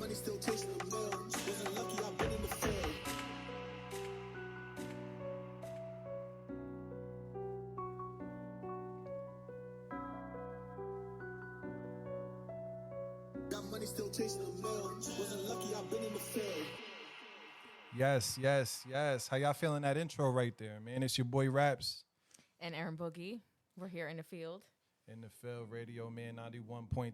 money still chasing the mill. Wasn't lucky, I've been in the field. Got money still chasing the mill. Wasn't lucky, I've been in the field. Yes. How y'all feeling that intro right there, man? It's your boy Raps. And Erin Boogie. We're here in the field. In the field, Radio Man 91.3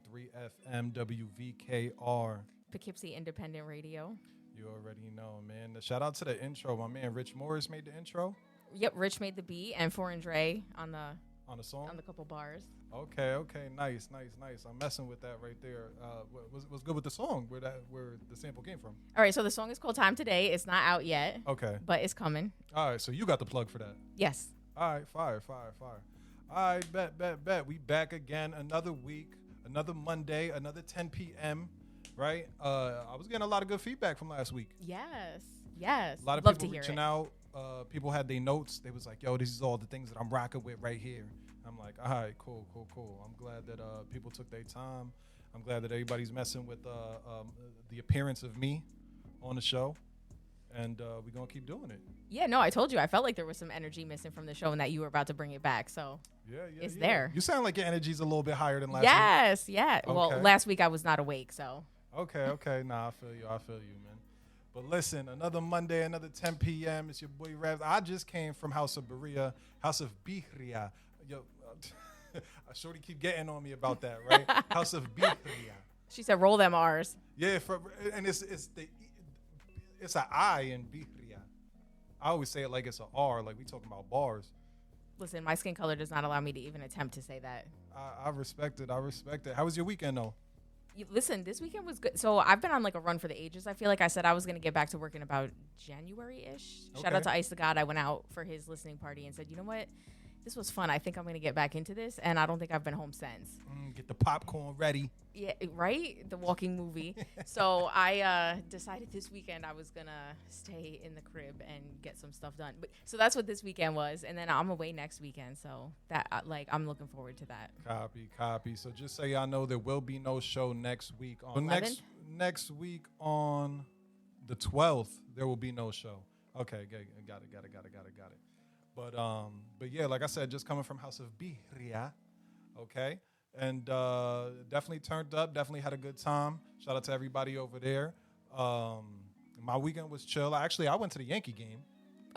FM WVKR. Poughkeepsie Independent Radio. You already know, man. Shout out to the intro. My man Rich Morris made the intro. Yep, Rich made the beat and Foreign Dre on the song? On the couple bars. Okay. Nice. I'm messing with that right there. What's good with the song? Where the sample came from? All right, so the song is called Time Today. It's not out yet. Okay. But it's coming. All right, so you got the plug for that. Yes. All right, fire. All right, bet. We back again. Another week, another Monday, another 10 p.m., right? I was getting a lot of good feedback from last week. Yes. A lot of Love people to hear reaching it. out. People had their notes. They was like, yo, this is all the things that I'm rocking with right here. I'm like, all right, cool. I'm glad that people took their time. I'm glad that everybody's messing with the appearance of me on the show. And we're going to keep doing it. Yeah, no, I told you. I felt like there was some energy missing from the show and that you were about to bring it back. So it's there. You sound like your energy's a little bit higher than last week. Yes. Okay. Well, last week I was not awake, so. Okay. Nah, I feel you, man. But listen, another Monday, another 10 p.m. It's your boy Raps. I just came from House of Birria. Yo, Shorty keep getting on me about that, right? House of Birria. She said, roll them R's. Yeah, and it's an I in Birria. I always say it like it's an R, like we talking about bars. Listen, my skin color does not allow me to even attempt to say that. I respect it. How was your weekend, though? Listen, this weekend was good. So I've been on like a run for the ages. I feel like I said I was going to get back to work in about January-ish. Okay. Shout out to Ice the God. I went out for his listening party and said, you know what? This was fun. I think I'm going to get back into this. And I don't think I've been home since. Get the popcorn ready. Yeah, right? The walking movie. So I decided this weekend I was going to stay in the crib and get some stuff done. So that's what this weekend was. And then I'm away next weekend. So that I'm looking forward to that. Copy. So just so y'all know, there will be no show next week. Next week on the 12th, there will be no show. Okay, got it. But yeah, like I said, just coming from House of Birria, okay? And definitely turned up, definitely had a good time. Shout out to everybody over there. My weekend was chill. I went to the Yankee game.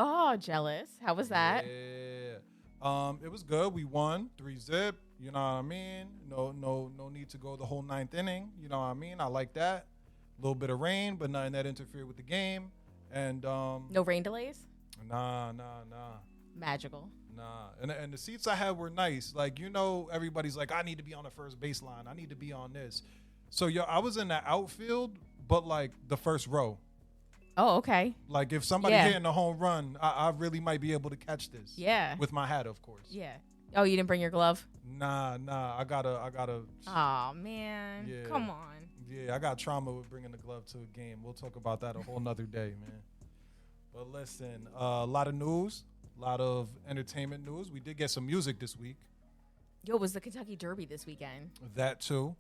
Oh, jealous. How was that? Yeah. It was good. We won 3-0. You know what I mean? No need to go the whole ninth inning. You know what I mean? I like that. A little bit of rain, but nothing that interfered with the game. And no rain delays? Nah. Magical. Nah, and the seats I had were nice. Like, everybody's like, I need to be on the first baseline. I need to be on this. So, I was in the outfield, but, like, the first row. Oh, okay. Like, if somebody hitting a home run, I really might be able to catch this. Yeah. With my hat, of course. Yeah. Oh, you didn't bring your glove? Nah. I gotta. Oh, man. Yeah. Come on. Yeah, I got trauma with bringing the glove to a game. We'll talk about that a whole nother day, man. But listen, a lot of news. A lot of entertainment news. We did get some music this week. Yo, it was the Kentucky Derby this weekend. That too.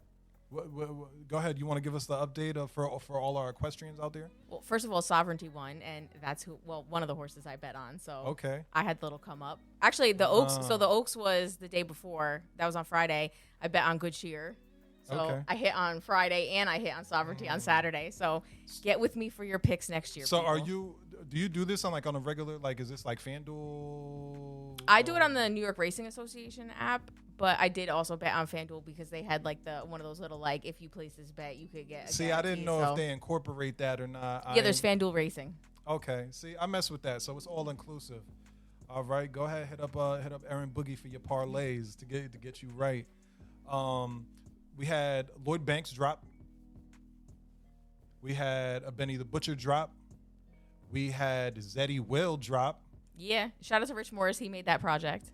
Go ahead. You want to give us the update for all our equestrians out there? Well, first of all, Sovereignty won, and that's one of the horses I bet on. So okay, I had the little come up. Actually, the Oaks. So the Oaks was the day before. That was on Friday. I bet on Good Cheer. So I hit on Friday and I hit on Sovereignty on Saturday. So get with me for your picks next year. So people. Do you do this on a regular, like, is this like FanDuel? I do it on the New York Racing Association app, but I did also bet on FanDuel because they had like one of those little, like, if you place this bet, you could get a See, I didn't know if they incorporate that or not. Yeah, there's FanDuel Racing. Okay. See, I mess with that. So it's all inclusive. All right. Go ahead, hit up Erin Boogie for your parlays to get you right. We had Lloyd Banks drop. We had a Benny the Butcher drop. We had Zeddy Will drop. Yeah. Shout out to Rich Morris. He made that project.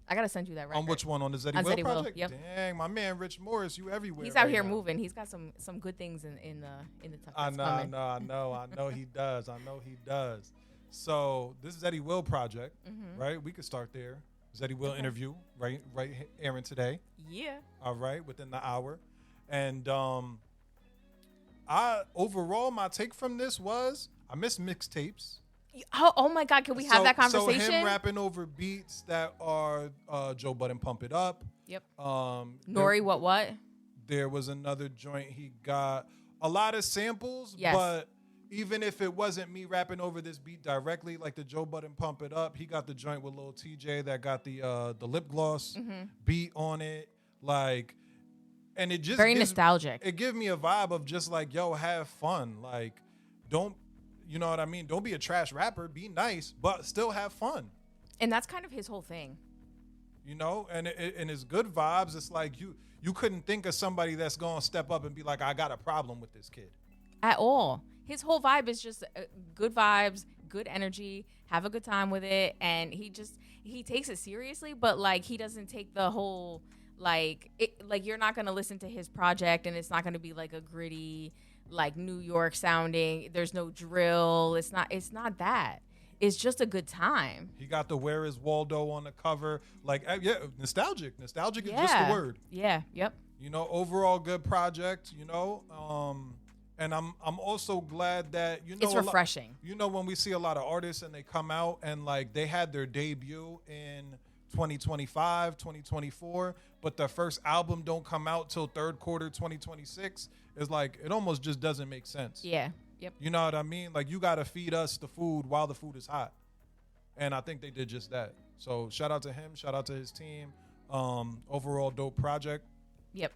I got to send you that record. On which one? On the Zeddy Will Zeddy project? Will, yep. Dang, my man Rich Morris, you everywhere. He's out here moving. He's got some good things in the tuck. I know he does. So this is Zeddy Will project, right? We could start there. Zeddy Will interview, right, Erin today. Yeah. All right, within the hour. And Overall, my take from this was I miss mixtapes. Oh my God, can we have that conversation? So him rapping over beats that are Joe Budden Pump It Up. Yep. Nori, what? There was another joint he got. A lot of samples, yes. But even if it wasn't me rapping over this beat directly, like the Joe Budden Pump It Up, he got the joint with Lil TJ that got the lip gloss beat on it. Like, and it just very nostalgic. It gives me a vibe of just like, yo, have fun. Like, don't, you know what I mean? Don't be a trash rapper. Be nice, but still have fun. And that's kind of his whole thing. You know, and it's good vibes. It's like you couldn't think of somebody that's going to step up and be like, I got a problem with this kid. At all. His whole vibe is just good vibes, good energy, have a good time with it. And he takes it seriously, but like he doesn't take the whole, like you're not going to listen to his project and it's not going to be like a gritty, like New York sounding. There's no drill. It's not that. It's just a good time. He got the Where Is Waldo on the cover. Like, yeah, nostalgic. Nostalgic is just the word. Yeah, yep. You know, overall good project, you know. And I'm also glad that, you know. It's refreshing. You know, when we see a lot of artists and they come out and, like, they had their debut in 2025, 2024, but their first album don't come out till third quarter 2026, it's like, it almost just doesn't make sense. Yeah. Yep. You know what I mean? Like, you got to feed us the food while the food is hot. And I think they did just that. So shout out to him. Shout out to his team. Overall dope project. Yep.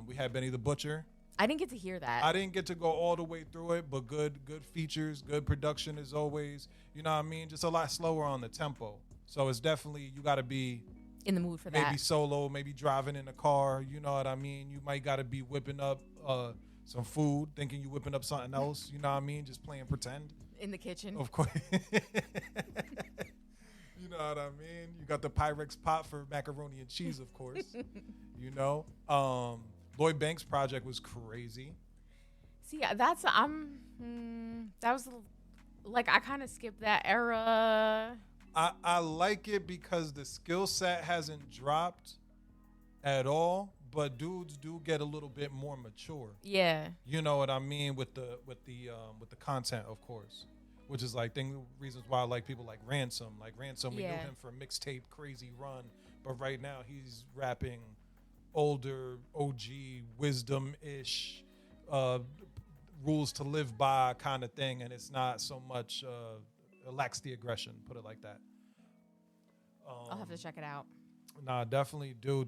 We had Benny the Butcher. I didn't get to hear that. I didn't get to go all the way through it, but good features, good production as always. You know what I mean? Just a lot slower on the tempo. So it's definitely, you got to be in the mood for maybe that. Maybe solo, maybe driving in a car. You know what I mean? You might got to be whipping up some food, thinking you whipping up something else. You know what I mean? Just playing pretend. In the kitchen. Of course. You know what I mean? You got the Pyrex pot for macaroni and cheese, of course. You know? Lloyd Banks' project was crazy. See, that was like, I kind of skipped that era. I like it because the skill set hasn't dropped at all, but dudes do get a little bit more mature. Yeah. You know what I mean? With the content, of course. Which is like reasons why I like people like Ransom. Like Ransom, we knew him for mixtape Crazy Run, but right now he's rapping older OG wisdom-ish rules to live by kind of thing, and it's not so much it lacks the aggression, put it like that. I'll have to check it out. Nah, definitely do.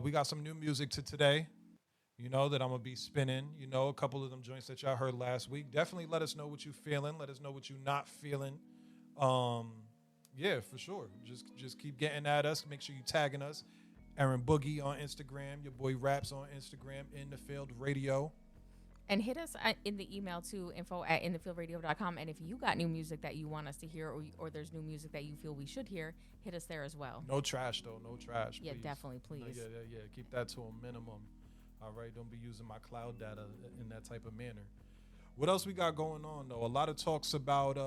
We got some new music today, you know, that I'm going to be spinning. You know, a couple of them joints that y'all heard last week. Definitely let us know what you feeling. Let us know what you not feeling. Yeah, for sure. Just keep getting at us. Make sure you tagging us. Erin Boogie on Instagram. Your boy Raps on Instagram. In the Field Radio. And hit us in the email to info@inthefieldradio.com. And if you got new music that you want us to hear, or there's new music that you feel we should hear, hit us there as well. No trash, though. No trash. Yeah, please. definitely, please. Yeah. Keep that to a minimum. All right. Don't be using my cloud data in that type of manner. What else we got going on, though? A lot of talks about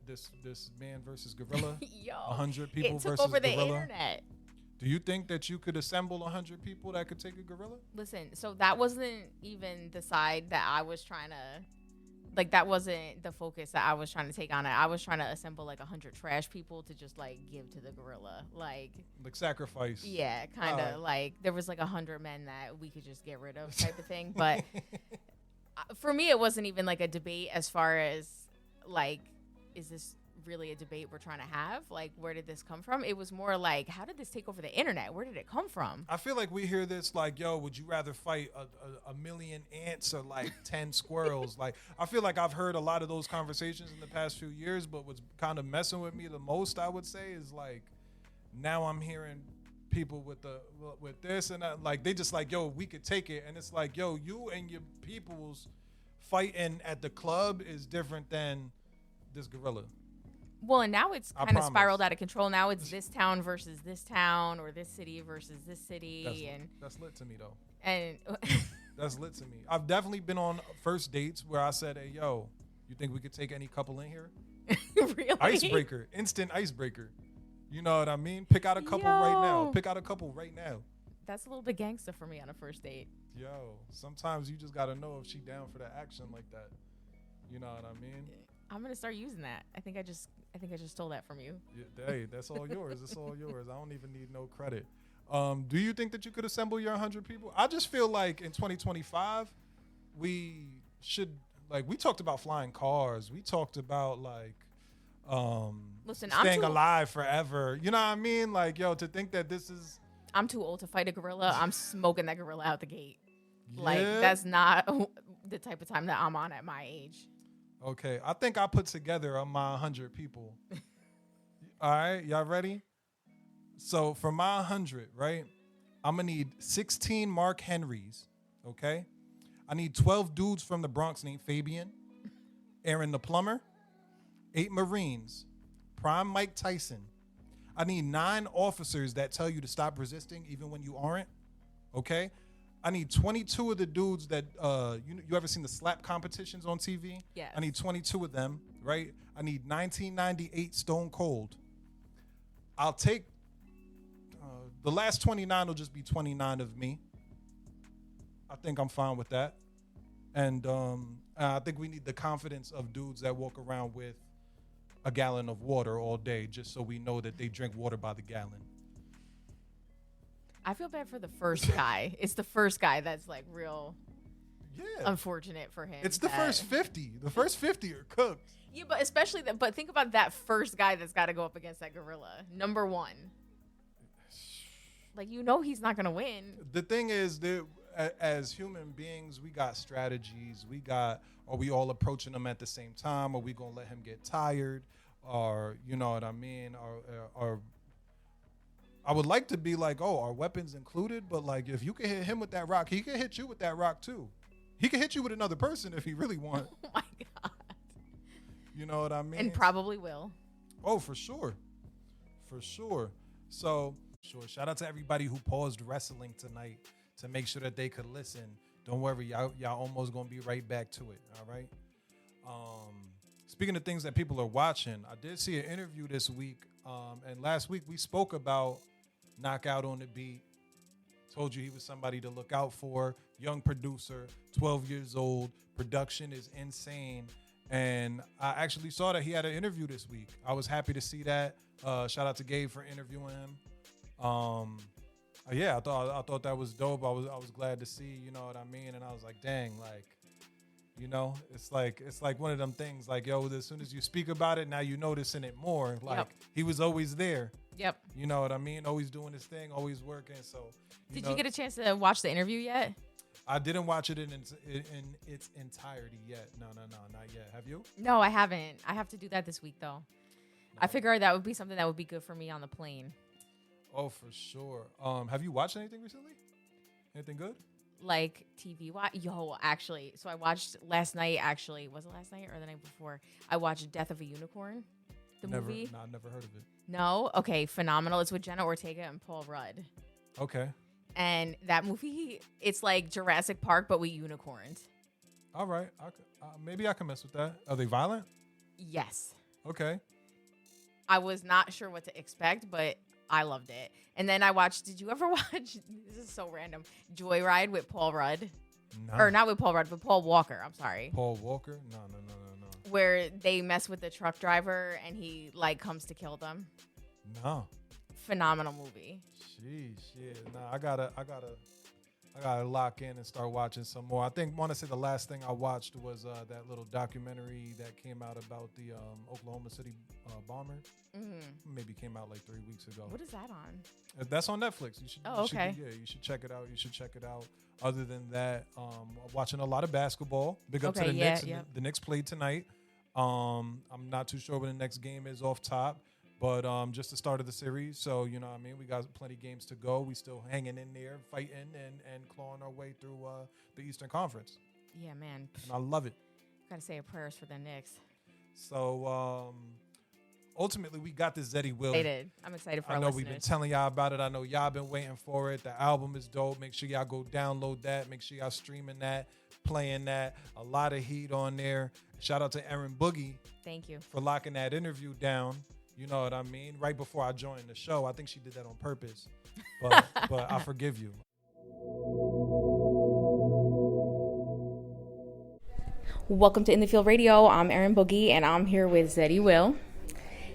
this man versus gorilla. Yo, 100 people it took versus over the gorilla. internet. Do you think that you could assemble 100 people that could take a gorilla? Listen, so that wasn't even the side that I was trying to, like, that wasn't the focus that I was trying to take on it. I was trying to assemble, like, 100 trash people to just, like, give to the gorilla. Like sacrifice. Yeah, kind of. Like, there was, like, 100 men that we could just get rid of type of thing. But for me, it wasn't even, like, a debate as far as, like, is this really a debate we're trying to have? Like, where did this come from? It was more like, how did this take over the internet? Where did it come from? I feel like we hear this like, yo, would you rather fight a million ants or like 10 squirrels? Like, I feel like I've heard a lot of those conversations in the past few years, but what's kind of messing with me the most, I would say, is like, now I'm hearing people with this and that, like, they just like, yo, we could take it. And it's like, yo, you and your people's fighting at the club is different than this gorilla. Well, and now it's kind of spiraled out of control. Now it's this town versus this town, or this city versus this city. That's lit to me, though. And that's lit to me. I've definitely been on first dates where I said, hey, yo, you think we could take any couple in here? Really? Icebreaker. Instant icebreaker. You know what I mean? Pick out a couple right now. Pick out a couple right now. That's a little bit gangster for me on a first date. Yo, sometimes you just gotta know if she down for the action like that. You know what I mean? I'm gonna start using that. I think I just stole that from you. Yeah, hey, that's all yours. It's all yours. I don't even need no credit. Do you think that you could assemble your 100 people? I just feel like in 2025, we should, like, we talked about flying cars. We talked about, like, Listen, staying alive forever. You know what I mean? Like, yo, to think that this is... I'm too old to fight a gorilla. I'm smoking that gorilla out the gate. Yeah. Like, that's not the type of time that I'm on at my age. Okay, I think I put together my 100 people. All right, y'all ready? So for my 100, right, I'm going to need 16 Mark Henrys, okay? I need 12 dudes from the Bronx named Fabian, Aaron the plumber, 8 Marines, prime Mike Tyson. I need 9 officers that tell you to stop resisting even when you aren't, okay? I need 22 of the dudes that, you ever seen the slap competitions on TV? Yes. I need 22 of them, right? I need 1998 Stone Cold. I'll take, the last 29 will just be 29 of me. I think I'm fine with that. And I think we need the confidence of dudes that walk around with a gallon of water all day just so we know that they drink water by the gallon. I feel bad for the first guy. It's the first guy that's like real unfortunate for him. It's the first 50. The first 50 are cooked. Yeah, but especially that. But think about that first guy that's got to go up against that gorilla. Number one. Like, you know he's not going to win. The thing is that as human beings, we got strategies. Are we all approaching them at the same time? Are we going to let him get tired? Or, you know what I mean? Or I would like to be like, oh, are weapons included? But, like, if you can hit him with that rock, he can hit you with that rock, too. He can hit you with another person if he really wants. Oh, my God. You know what I mean? And probably will. Oh, for sure. For sure. So, shout out to everybody who paused wrestling tonight to make sure that they could listen. Don't worry, y'all almost going to be right back to it, all right? Speaking of things that people are watching, I did see an interview this week, and last week we spoke about Knockout on the Beat. Told you he was somebody to look out for. Young producer, 12 years old. Production is insane. And I actually saw that he had an interview this week. I was happy to see that. Shout out to Gabe for interviewing him. Yeah, I thought that was dope. I was glad to see, you know what I mean? And I was like, dang, like, you know, it's like one of them things like, yo, as soon as you speak about it, now you noticing it more. Like, He was always there. Yep. You know what I mean? Always doing his thing, always working. So, Did you get a chance to watch the interview yet? I didn't watch it in its entirety yet. No, not yet. Have you? No, I haven't. I have to do that this week, though. No. I figured that would be something that would be good for me on the plane. Oh, for sure. Have you watched anything recently? Anything good? Like TV watch? Yo, actually. So I watched last night, actually. Was it last night or the night before? I watched Death of a Unicorn, the movie. No, I've never heard of it. No? Okay, phenomenal. It's with Jenna Ortega and Paul Rudd. Okay. And that movie, it's like Jurassic Park, but with unicorns. All right. Maybe I can mess with that. Are they violent? Yes. Okay. I was not sure what to expect, but I loved it. And then I watched, did you ever watch, this is so random, Joyride with Paul Rudd? No. Or not with Paul Rudd, but Paul Walker. I'm sorry. Paul Walker? No. Where they mess with the truck driver and he like comes to kill them. No. Phenomenal movie. Sheesh, yeah. Nah, I gotta lock in and start watching some more. I want to say the last thing I watched was that little documentary that came out about the Oklahoma City bomber. Mm-hmm. Maybe came out like 3 weeks ago. What is that on? That's on Netflix. You should. Oh, okay. You should check it out. Other than that, watching a lot of basketball. Big up to the Knicks. Yeah. The Knicks played tonight. I'm not too sure when the next game is off top. But just the start of the series, so, you know what I mean? We got plenty of games to go. We still hanging in there, fighting and clawing our way through the Eastern Conference. Yeah, man. And I love it. Got to say a prayers for the Knicks. So, ultimately, we got this Zeddy Will. Excited. I'm excited for our listeners. We've been telling y'all about it. I know y'all been waiting for it. The album is dope. Make sure y'all go download that. Make sure y'all streaming that, playing that. A lot of heat on there. Shout out to Erin Boogie. Thank you. For locking that interview down. You know what I mean? Right before I joined the show. I think she did that on purpose. But I forgive you. Welcome to In the Field Radio. I'm Erin Boogie, and I'm here with Zeddy Will.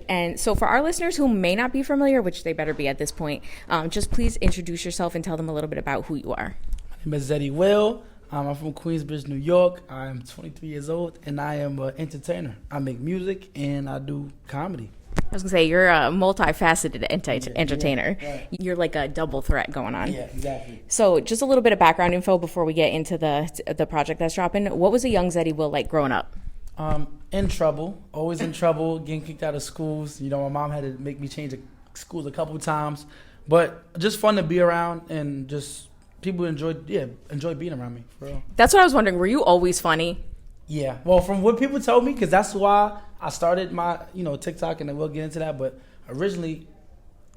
And so for our listeners who may not be familiar, which they better be at this point, just please introduce yourself and tell them a little bit about who you are. My name is Zeddy Will. I'm from Queensbridge, New York. I'm 23 years old, and I am an entertainer. I make music, and I do comedy. I was going to say, you're a multifaceted entertainer. Yeah, right. You're like a double threat going on. Yeah, exactly. So just a little bit of background info before we get into the project that's dropping. What was a young Zeddy Will like growing up? In trouble, always in trouble, getting kicked out of schools. You know, my mom had to make me change schools a couple times, but just fun to be around and just people enjoy being around me, for real. That's what I was wondering. Were you always funny? Yeah, well, from what people told me, because that's why I started my, TikTok, and then we'll get into that, but originally,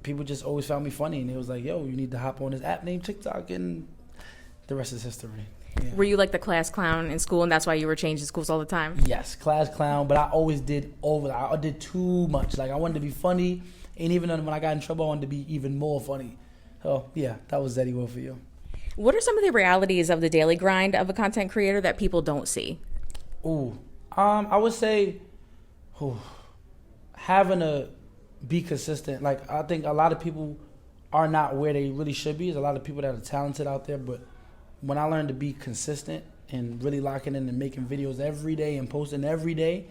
people just always found me funny, and it was like, yo, you need to hop on this app named TikTok, and the rest is history. Yeah. Were you like the class clown in school, and that's why you were changing schools all the time? Yes, class clown, but I always did I did too much. Like, I wanted to be funny, and even when I got in trouble, I wanted to be even more funny. So, yeah, that was Zeddy Will for you. What are some of the realities of the daily grind of a content creator that people don't see? Ooh, I would say having to be consistent. Like, I think a lot of people are not where they really should be. There's a lot of people that are talented out there, but when I learned to be consistent and really locking in and making videos every day and posting every day,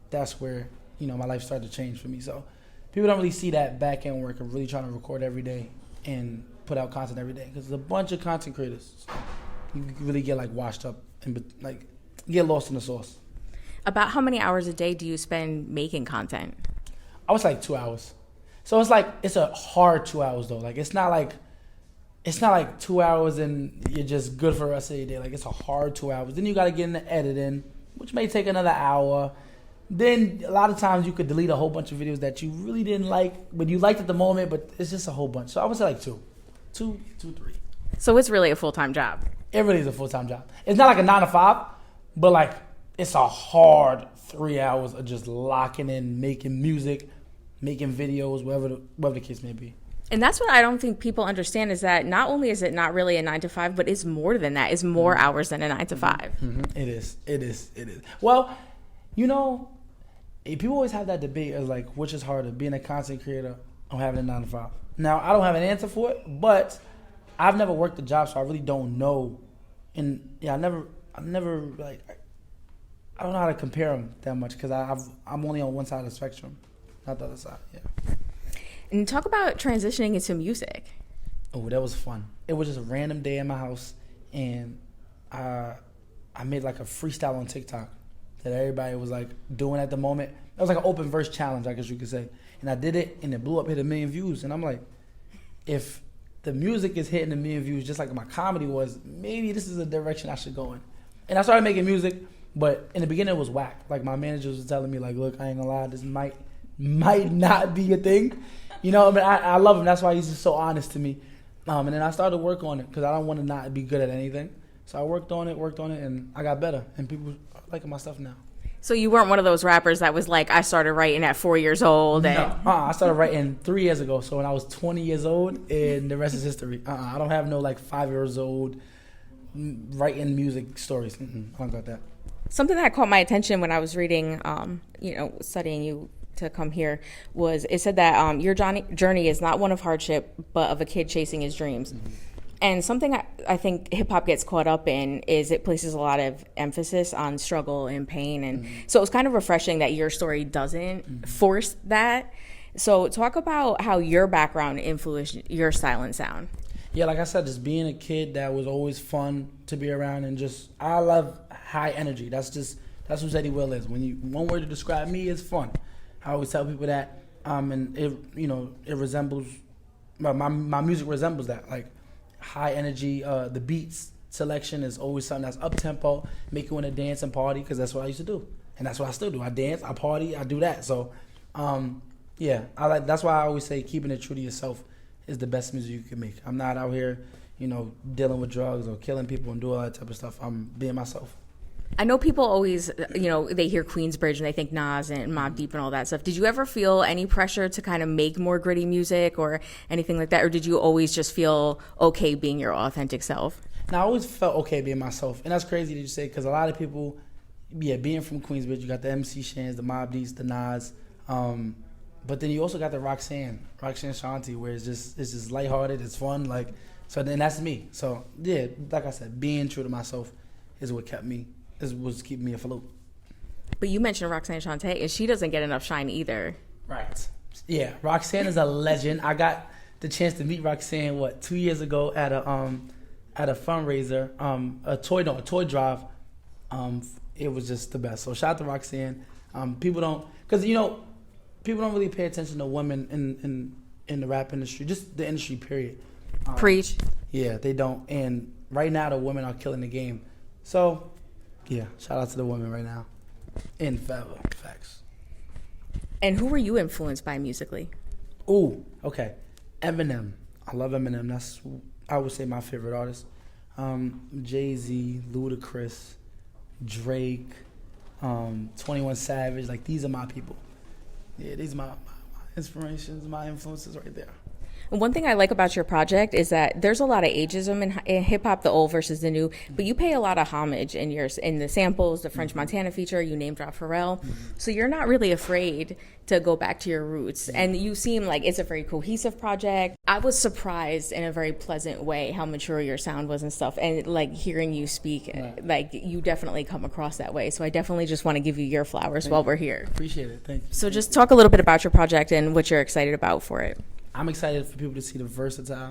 that's where, my life started to change for me. So people don't really see that back end work of really trying to record every day and put out content every day, because there's a bunch of content creators. So you really get like washed up and like get lost in the sauce. About how many hours a day do you spend making content? I was like 2 hours. So it's a hard 2 hours though. Like it's not like 2 hours and you're just good for the rest of your day. Like, it's a hard 2 hours. Then you got to get into editing, which may take another hour. Then a lot of times you could delete a whole bunch of videos that you really didn't like, but you liked at the moment, but it's just a whole bunch. So I would say like two, 3. So it's really a full-time job. It really is a full-time job. It's not like a 9 to 5, but like it's a hard 3 hours of just locking in, making music, making videos, whatever the case may be. And that's what I don't think people understand, is that not only is it not really a 9 to 5, but it's more than that. It's more hours than a 9 to 5. Mm-hmm. It is. Well, people always have that debate as like, which is harder, being a content creator or having a 9 to 5. Now, I don't have an answer for it, but I've never worked a job, so I really don't know. And yeah, I never like, I don't know how to compare them that much, because I'm only on one side of the spectrum, not the other side. Yeah. And talk about transitioning into music. Oh, that was fun. It was just a random day in my house, and I made like a freestyle on TikTok that everybody was like doing at the moment. It was like an open verse challenge, I guess you could say. And I did it, and it blew up, hit 1 million views. And I'm like, if the music is hitting 1 million views just like my comedy was, maybe this is a direction I should go in. And I started making music, but in the beginning it was whack. Like, my managers was telling me like, look, I ain't gonna lie, this might not be a thing. I love him. That's why he's just so honest to me. And then I started to work on it, because I don't want to not be good at anything. So I worked on it, and I got better. And people are liking my stuff now. So you weren't one of those rappers that was like, I started writing at 4 years old. And No, I started writing 3 years ago. So when I was 20 years old, and the rest is history. I don't have no like 5 years old writing music stories. I don't got that. Something that caught my attention when I was reading, studying you to come here, was it said that your journey is not one of hardship, but of a kid chasing his dreams. Mm-hmm. And something I think hip-hop gets caught up in is it places a lot of emphasis on struggle and pain. And so it's kind of refreshing that your story doesn't force that. So talk about how your background influenced your style and sound. Yeah, like I said, just being a kid that was always fun to be around, and just, I love high energy. That's what Zeddy Will is. One word to describe me is fun. I always tell people that, and it resembles, my music resembles that, like high energy. The beats selection is always something that's up tempo, make you want to dance and party, because that's what I used to do, and that's what I still do. I dance, I party, I do that. So, that's why I always say keeping it true to yourself is the best music you can make. I'm not out here, dealing with drugs or killing people and doing all that type of stuff. I'm being myself. I know people always, they hear Queensbridge and they think Nas and Mobb Deep and all that stuff. Did you ever feel any pressure to kind of make more gritty music or anything like that? Or did you always just feel okay being your authentic self? Now, I always felt okay being myself. And that's crazy that you say, because a lot of people, being from Queensbridge, you got the MC Shans, the Mobb Deeps, the Nas. But then you also got the Roxanne Shanti, where it's just lighthearted, it's fun. Like, so then that's me. So, yeah, like I said, being true to myself is what was keeping me afloat. But you mentioned Roxanne Shante, and she doesn't get enough shine either. Right. Yeah, Roxanne is a legend. I got the chance to meet Roxanne 2 years ago at a fundraiser, a toy drive. It was just the best. So shout out to Roxanne. People don't really pay attention to women in the rap industry, just the industry period. Preach. Yeah, they don't. And right now the women are killing the game. So yeah, shout out to the women right now. In facts. And who were you influenced by musically? Ooh, okay. Eminem. I love Eminem. That's, I would say, my favorite artist. Jay-Z, Ludacris, Drake, 21 Savage. Like, these are my people. Yeah, these are my inspirations, my influences right there. And one thing I like about your project is that there's a lot of ageism in hip hop, the old versus the new, but you pay a lot of homage in the samples, the French Montana feature, you name drop Pharrell. So you're not really afraid to go back to your roots. And you seem like it's a very cohesive project. I was surprised in a very pleasant way how mature your sound was and stuff. And like hearing you speak, like you definitely come across that way. So I definitely just want to give you your flowers while we're here. Appreciate it. Thank you. So just talk a little bit about your project and what you're excited about for it. I'm excited for people to see the versatility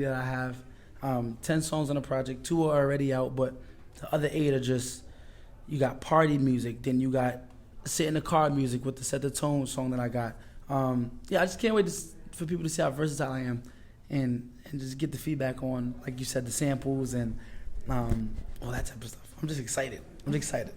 that I have. 10 songs on the project, 2 are already out, but the other 8 are just, you got party music, then you got sit in the car music with the Set the Tone song that I got. I just can't wait for people to see how versatile I am and just get the feedback on, like you said, the samples and all that type of stuff. I'm just excited. I'm excited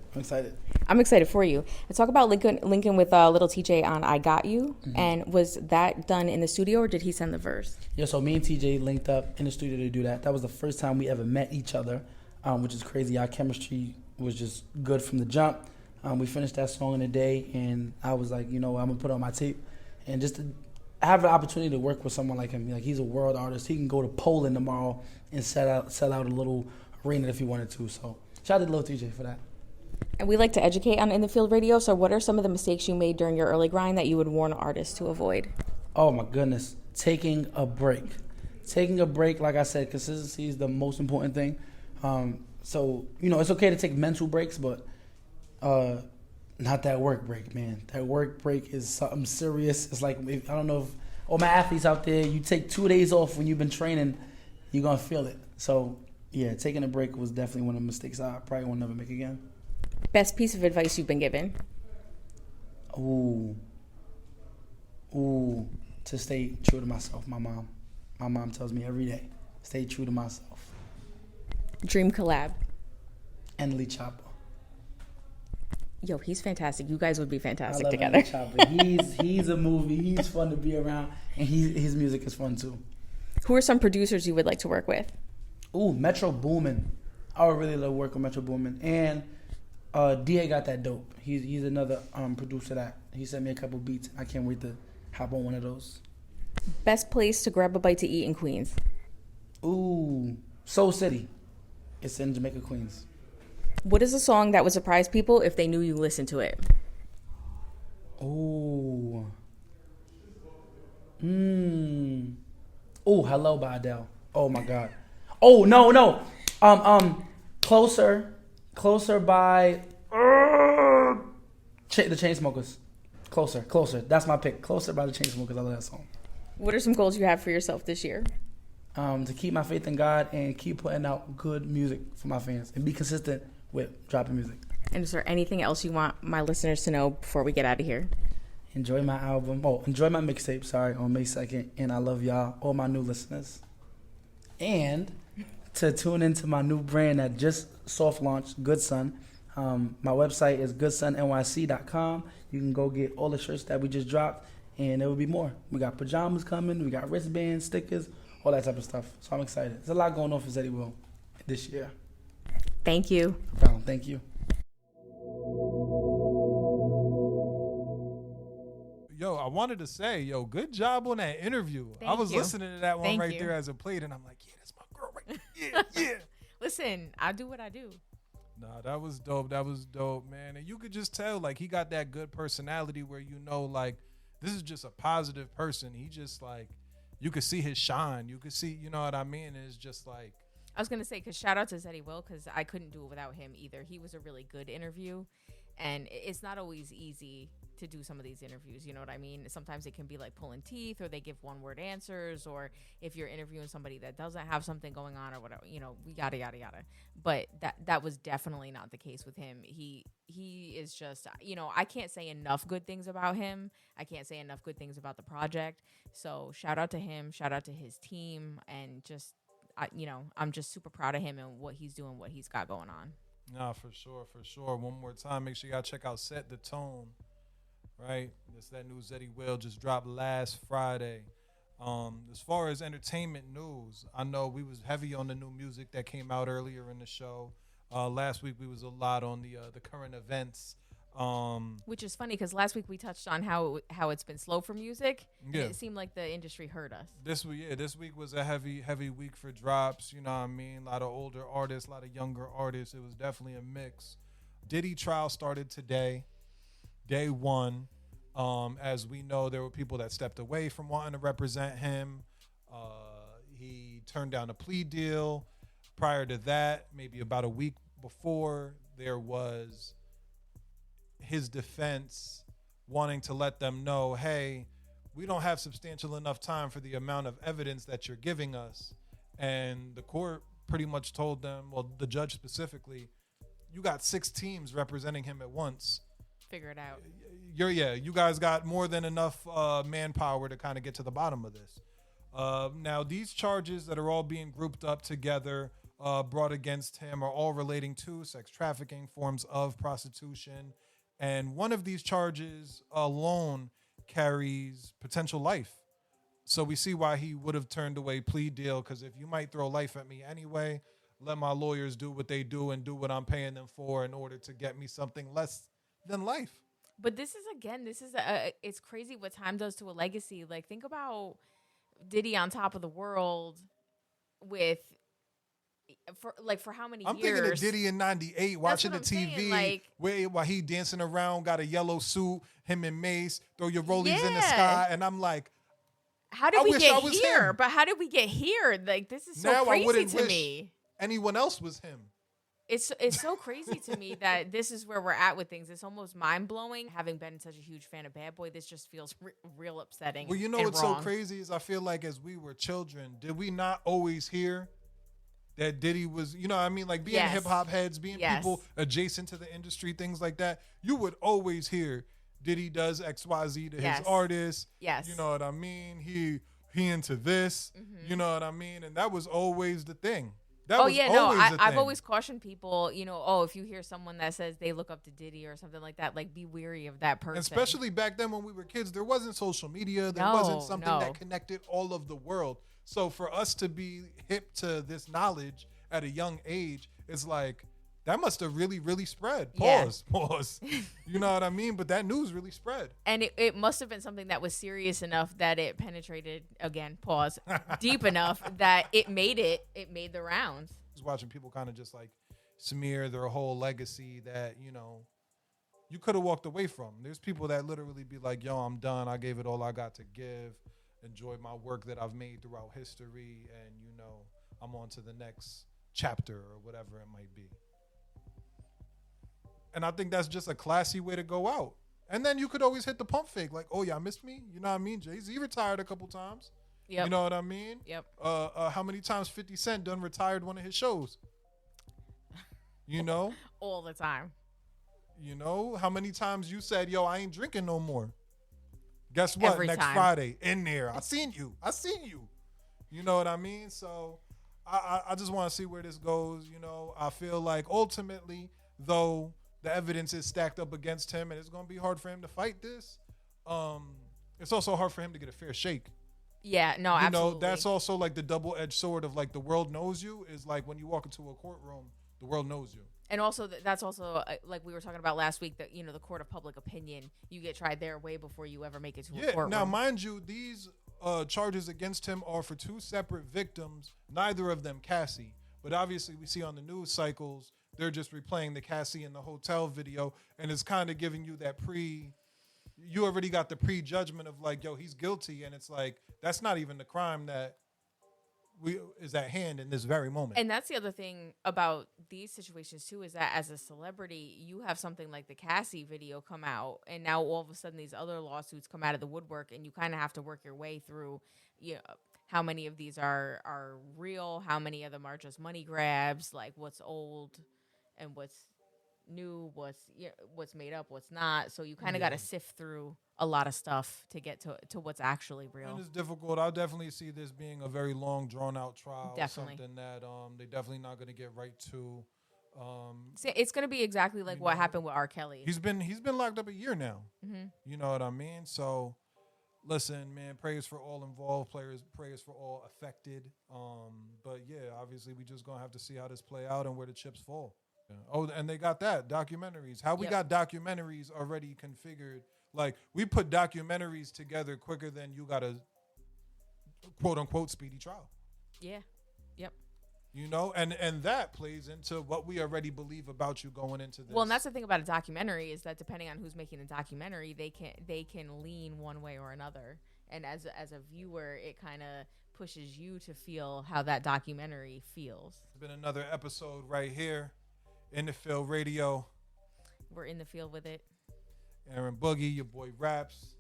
for you. Let's talk about Lincoln with Little TJ on I Got You. Mm-hmm. And was that done in the studio or did he send the verse? Yeah, so me and TJ linked up in the studio to do that. That was the first time we ever met each other, which is crazy. Our chemistry was just good from the jump. We finished that song in a day, and I was like, I'm going to put it on my tape. And just to have the opportunity to work with someone like him, like he's a world artist. He can go to Poland tomorrow and sell out a little arena if he wanted to. So shout out to Lil TJ for that. And we like to educate on In the Field Radio, so what are some of the mistakes you made during your early grind that you would warn artists to avoid? Oh my goodness. Taking a break, like I said, consistency is the most important thing. So, it's okay to take mental breaks, but not that work break, man. That work break is something serious. It's like, I don't know if all my athletes out there, you take 2 days off when you've been training, you're going to feel it. So, yeah, taking a break was definitely one of the mistakes I probably won't never make again. Best piece of advice you've been given? Ooh, to stay true to myself. My mom tells me every day, stay true to myself. Dream collab? Enly Chopper. Yo, he's fantastic. You guys would be fantastic I love together. Chopper. He's a movie. He's fun to be around, and his music is fun too. Who are some producers you would like to work with? Ooh, Metro Boomin. I would really love working with Metro Boomin. And DA got that dope. He's another producer that he sent me a couple beats. I can't wait to hop on one of those. Best place to grab a bite to eat in Queens? Ooh, Soul City. It's in Jamaica, Queens. What is a song that would surprise people if they knew you listened to it? Ooh. Oh, Hello by Adele. Oh my God. Oh no. Closer by the Chainsmokers. Closer. That's my pick. Closer by the Chainsmokers. I love that song. What are some goals you have for yourself this year? To keep my faith in God and keep putting out good music for my fans and be consistent with dropping music. And is there anything else you want my listeners to know before we get out of here? Enjoy my album. Enjoy my mixtape, on May 2nd. And I love y'all, all my new listeners. And to tune into my new brand that just soft launched, Good Son. My website is goodsonnyc.com. You can go get all the shirts that we just dropped, and there will be more. We got pajamas coming, we got wristbands, stickers, all that type of stuff. So I'm excited. There's a lot going on for Zeddy Will this year. Thank you. No problem. Thank you. Yo, I wanted to say, good job on that interview. I was listening to that one there as it played, and I'm like, yeah, that's my girl right there. yeah. Listen, I do what I do. Nah, that was dope. That was dope, man. And you could just tell, like, he got that good personality where you know, like, this is just a positive person. He just, like, you could see his shine. You could see, you know what I mean? It's just like. I was going to say, because shout out to Zeddy Will, because I couldn't do it without him either. He was a really good interview. And it's not always easy to do some of these interviews. You know what I mean? Sometimes it can be like pulling teeth, or they give one-word answers, or if you're interviewing somebody that doesn't have something going on or whatever, you know, yada, yada, yada. But that was definitely not the case with him. He is just, you know, I can't say enough good things about him. I can't say enough good things about the project. So shout out to him. Shout out to his team. And just, you know, I'm just super proud of him and what he's doing, what he's got going on. Nah, for sure, for sure. One more time, make sure y'all check out Set the Tone, right? That's that new Zeddy Will just dropped last Friday. As far as entertainment news, I know we was heavy on the new music that came out earlier in the show. Last week we was a lot on the current events. Which is funny because last week we touched on how it's been slow for music. Yeah. And it seemed like the industry heard us. This week was a heavy week for drops. You know what I mean? A lot of older artists, a lot of younger artists. It was definitely a mix. Diddy trial started today, day one. As we know, there were people that stepped away from wanting to represent him. He turned down a plea deal. Prior to that, maybe about a week before, there was his defense wanting to let them know, hey, we don't have substantial enough time for the amount of evidence that you're giving us. And the court pretty much told them, well, the judge specifically, you got 6 teams representing him at once. Figure it out. You guys got more than enough manpower to kind of get to the bottom of this. Now, these charges that are all being grouped up together, brought against him, are all relating to sex trafficking, forms of prostitution. And one of these charges alone carries potential life. So we see why he would have turned away plea deal, because if you might throw life at me anyway, let my lawyers do what they do and do what I'm paying them for in order to get me something less than life. But this is it's crazy what time does to a legacy. Like, think about Diddy on top of the world for how many years? I'm thinking of Diddy in 98 watching the TV saying, while he dancing around, got a yellow suit, him and Mace, throw your rollies in the sky. And I'm like, how did we get here? But how did we get here? Like, this is so crazy to me. Anyone else was him. It's so crazy to me that this is where we're at with things. It's almost mind-blowing. Having been such a huge fan of Bad Boy, this just feels real upsetting. Well, you know what's so crazy is I feel like as we were children, did we not always hear that Diddy was, you know what I mean? Like, being hip-hop heads, being people adjacent to the industry, things like that, you would always hear Diddy does XYZ to his artists. Yes. You know what I mean? He into this. Mm-hmm. You know what I mean? And that was always the thing. I've always cautioned people, you know, if you hear someone that says they look up to Diddy or something like that, like, be weary of that person. And especially back then when we were kids, there wasn't social media. There wasn't something that connected all of the world. So for us to be hip to this knowledge at a young age, it's like, that must have really, really spread. Pause. You know what I mean? But that news really spread. And it must have been something that was serious enough that it penetrated, again, pause, deep enough that it made the rounds. Just watching people kind of just like smear their whole legacy that, you know, you could have walked away from. There's people that literally be like, yo, I'm done. I gave it all I got to give. Enjoy my work that I've made throughout history. And, you know, I'm on to the next chapter or whatever it might be. And I think that's just a classy way to go out. And then you could always hit the pump fake. Like, oh, y'all missed me? You know what I mean? Jay-Z retired a couple times. Yep. You know what I mean? Yep. How many times 50 Cent done retired one of his shows? You know? All the time. You know? How many times you said, yo, I ain't drinking no more? Guess what? Every Next time. Friday, in there. I seen you. You know what I mean? So I just want to see where this goes. You know, I feel like ultimately, though, the evidence is stacked up against him, and it's going to be hard for him to fight this. It's also hard for him to get a fair shake. Yeah, no, absolutely. You know, that's also like the double-edged sword of like the world knows you is like when you walk into a courtroom, the world knows you. And also, that's also like we were talking about last week, that, you know, the court of public opinion, you get tried there way before you ever make it to a courtroom. Now, mind you, these charges against him are for 2 separate victims, neither of them Cassie. But obviously, we see on the news cycles, they're just replaying the Cassie in the hotel video, and it's kind of giving you that you already got the prejudgment of like, yo, he's guilty, and it's like that's not even the crime that is at hand in this very moment. And that's the other thing about these situations too, is that as a celebrity, you have something like the Cassie video come out, and now all of a sudden these other lawsuits come out of the woodwork, and you kind of have to work your way through, how many of these are real, how many of them are just money grabs, like what's old and what's new, what's made up, what's not. So you kind of got to sift through a lot of stuff to get to what's actually real. And it's difficult. I'll definitely see this being a very long, drawn-out trial. Definitely. Something that they're definitely not going to get right to. It's going to be exactly like what happened with R. Kelly. He's been locked up a year now. Mm-hmm. You know what I mean? So, listen, man, prayers for all involved, prayers for all affected. But, yeah, obviously we just going to have to see how this play out and where the chips fall. Yeah. Oh, and they got that, documentaries. How we got documentaries already configured. Like, we put documentaries together quicker than you got a quote-unquote speedy trial. Yeah. Yep. You know, and that plays into what we already believe about you going into this. Well, and that's the thing about a documentary, is that depending on who's making the documentary, they can lean one way or another. And as a viewer, it kind of pushes you to feel how that documentary feels. It's been another episode right here in the Field Radio. We're in the field with it. Erin Boogie, your boy Raps,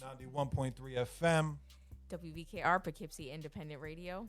91.3 FM. WVKR, Poughkeepsie Independent Radio.